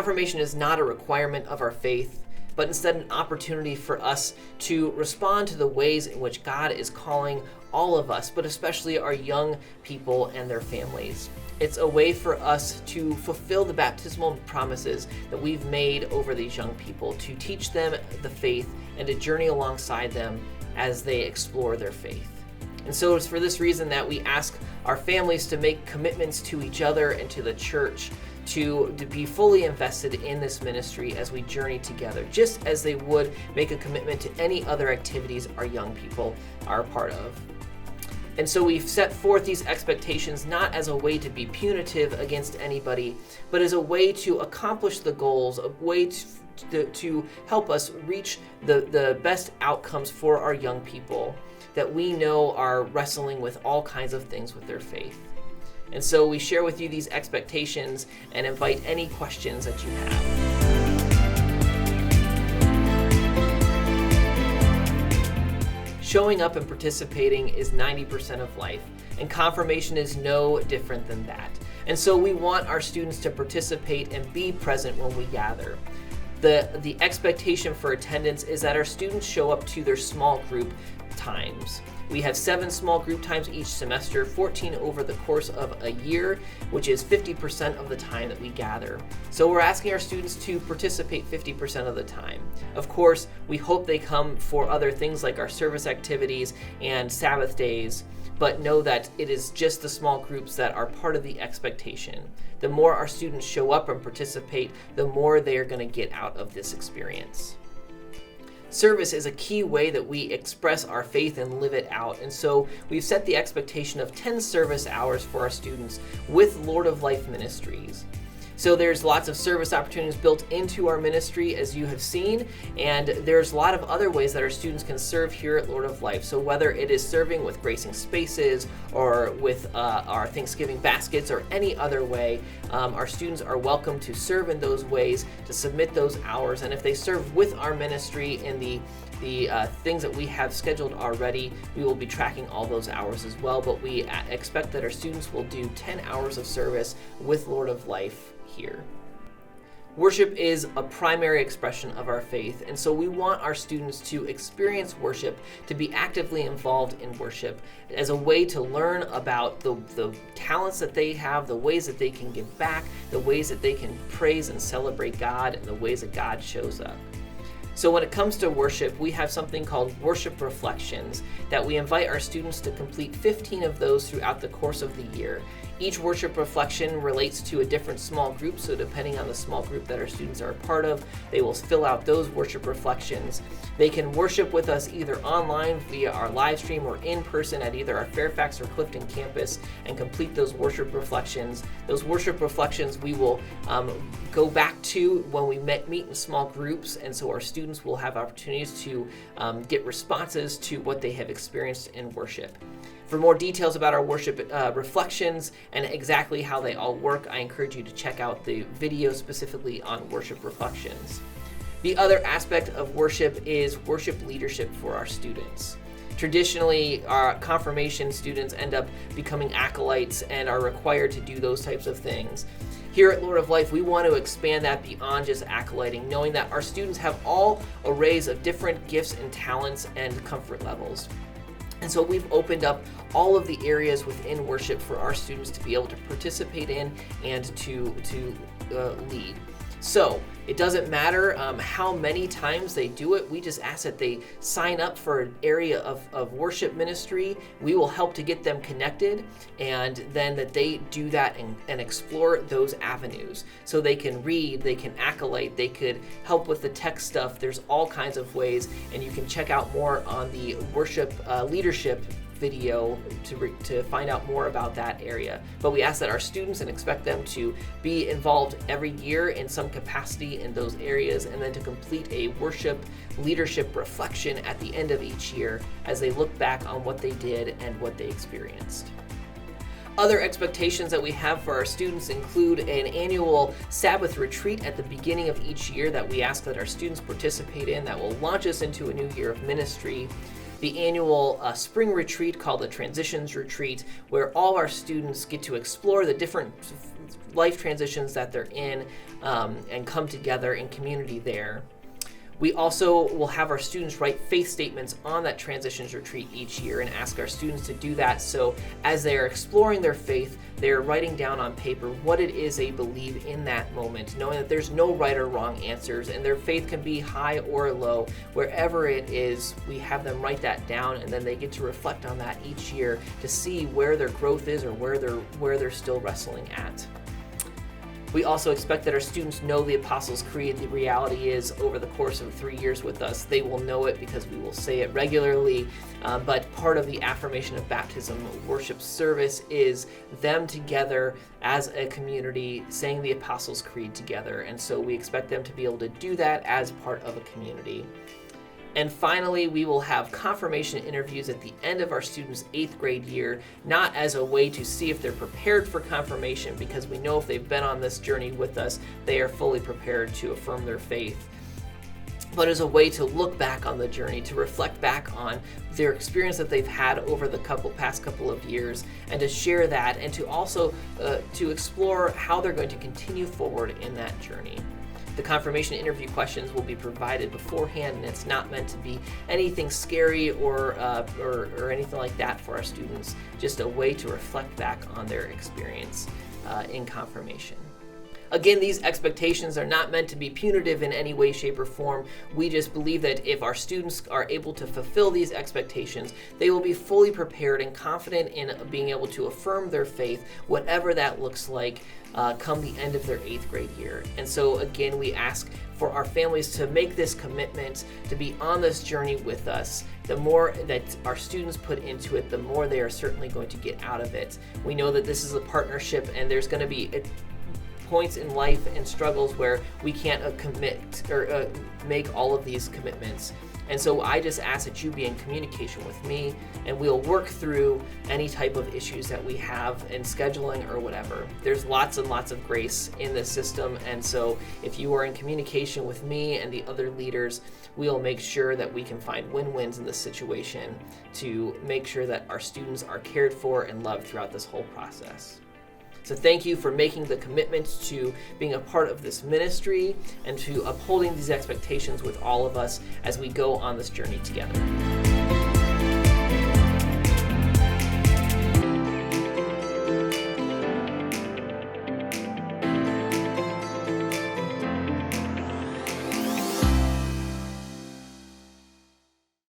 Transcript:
Confirmation is not a requirement of our faith, but instead an opportunity for us to respond to the ways in which God is calling all of us, but especially our young people and their families. It's a way for us to fulfill the baptismal promises that we've made over these young people, to teach them the faith and to journey alongside them as they explore their faith. And so it's for this reason that we ask our families to make commitments to each other and to the church to be fully invested in this ministry as we journey together, just as they would make a commitment to any other activities our young people are a part of. And so we've set forth these expectations not as a way to be punitive against anybody, but as a way to accomplish the goals, a way to help us reach the best outcomes for our young people that we know are wrestling with all kinds of things with their faith. And so we share with you these expectations and invite any questions that you have. Showing up and participating is 90% of life, and confirmation is no different than that. And so we want our students to participate and be present when we gather. The expectation for attendance is that our students show up to their small group times. We have 7 small group times each semester, 14 over the course of a year, which is 50% of the time that we gather. So we're asking our students to participate 50% of the time. Of course, we hope they come for other things like our service activities and Sabbath days, but know that it is just the small groups that are part of the expectation. The more our students show up and participate, the more they are going to get out of this experience. Service is a key way that we express our faith and live it out. And so we've set the expectation of 10 service hours for our students with Lord of Life Ministries. So there's lots of service opportunities built into our ministry, as you have seen, and there's a lot of other ways that our students can serve here at Lord of Life. So whether it is serving with Gracing Spaces or with our Thanksgiving baskets or any other way, our students are welcome to serve in those ways, to submit those hours, and if they serve with our ministry in the things that we have scheduled already, we will be tracking all those hours as well, but we expect that our students will do 10 hours of service with Lord of Life here. Worship is a primary expression of our faith, and so we want our students to experience worship, to be actively involved in worship as a way to learn about the talents that they have, the ways that they can give back, the ways that they can praise and celebrate God, and the ways that God shows up. So when it comes to worship, we have something called worship reflections that we invite our students to complete 15 of those throughout the course of the year. Each worship reflection relates to a different small group, so depending on the small group that our students are a part of, they will fill out those worship reflections. They can worship with us either online via our live stream or in person at either our Fairfax or Clifton campus and complete those worship reflections. Those worship reflections we will go back to when we meet in small groups, and so our students will have opportunities to get responses to what they have experienced in worship. For more details about our worship reflections and exactly how they all work, I encourage you to check out the video specifically on worship reflections. The other aspect of worship is worship leadership for our students. Traditionally, our confirmation students end up becoming acolytes and are required to do those types of things. Here at Lord of Life, we want to expand that beyond just acolyting, knowing that our students have all arrays of different gifts and talents and comfort levels. And so we've opened up all of the areas within worship for our students to be able to participate in and to lead. So it doesn't matter how many times they do it. We just ask that they sign up for an area of worship ministry. We will help to get them connected, and then that they do that and explore those avenues. So they can read, they can acolyte, they could help with the tech stuff. There's all kinds of ways, and you can check out more on the worship leadership video to find out more about that area. But we ask that our students and expect them to be involved every year in some capacity in those areas, and then to complete a worship leadership reflection at the end of each year as they look back on what they did and what they experienced. Other expectations that we have for our students include an annual Sabbath retreat at the beginning of each year that we ask that our students participate in, that will launch us into a new year of ministry. the annual spring retreat called the Transitions Retreat, where all our students get to explore the different life transitions that they're in and come together in community there. We also will have our students write faith statements on that Transitions Retreat each year and ask our students to do that. So as they are exploring their faith, they're writing down on paper what it is they believe in that moment, knowing that there's no right or wrong answers, and their faith can be high or low. Wherever it is, we have them write that down, and then they get to reflect on that each year to see where their growth is or where they're still wrestling at. We also expect that our students know the Apostles' Creed. The reality is, over the course of 3 years with us, they will know it because we will say it regularly. But part of the affirmation of baptism worship service is them together as a community saying the Apostles' Creed together. And so we expect them to be able to do that as part of a community. And finally, we will have confirmation interviews at the end of our students' 8th grade year, not as a way to see if they're prepared for confirmation, because we know if they've been on this journey with us, they are fully prepared to affirm their faith, but as a way to look back on the journey, to reflect back on their experience that they've had over the past couple of years, and to share that, and to also to explore how they're going to continue forward in that journey. The confirmation interview questions will be provided beforehand, and it's not meant to be anything scary or anything like that for our students, just a way to reflect back on their experience in confirmation. Again, these expectations are not meant to be punitive in any way, shape, or form. We just believe that if our students are able to fulfill these expectations, they will be fully prepared and confident in being able to affirm their faith, whatever that looks like, come the end of their 8th grade year. And so again, we ask for our families to make this commitment to be on this journey with us. The more that our students put into it, the more they are certainly going to get out of it. We know that this is a partnership, and there's going to be points in life and struggles where we can't commit or make all of these commitments. And so I just ask that you be in communication with me, and we'll work through any type of issues that we have in scheduling or whatever. There's lots and lots of grace in this system, and so if you are in communication with me and the other leaders, we'll make sure that we can find win-wins in this situation to make sure that our students are cared for and loved throughout this whole process. So thank you for making the commitment to being a part of this ministry and to upholding these expectations with all of us as we go on this journey together.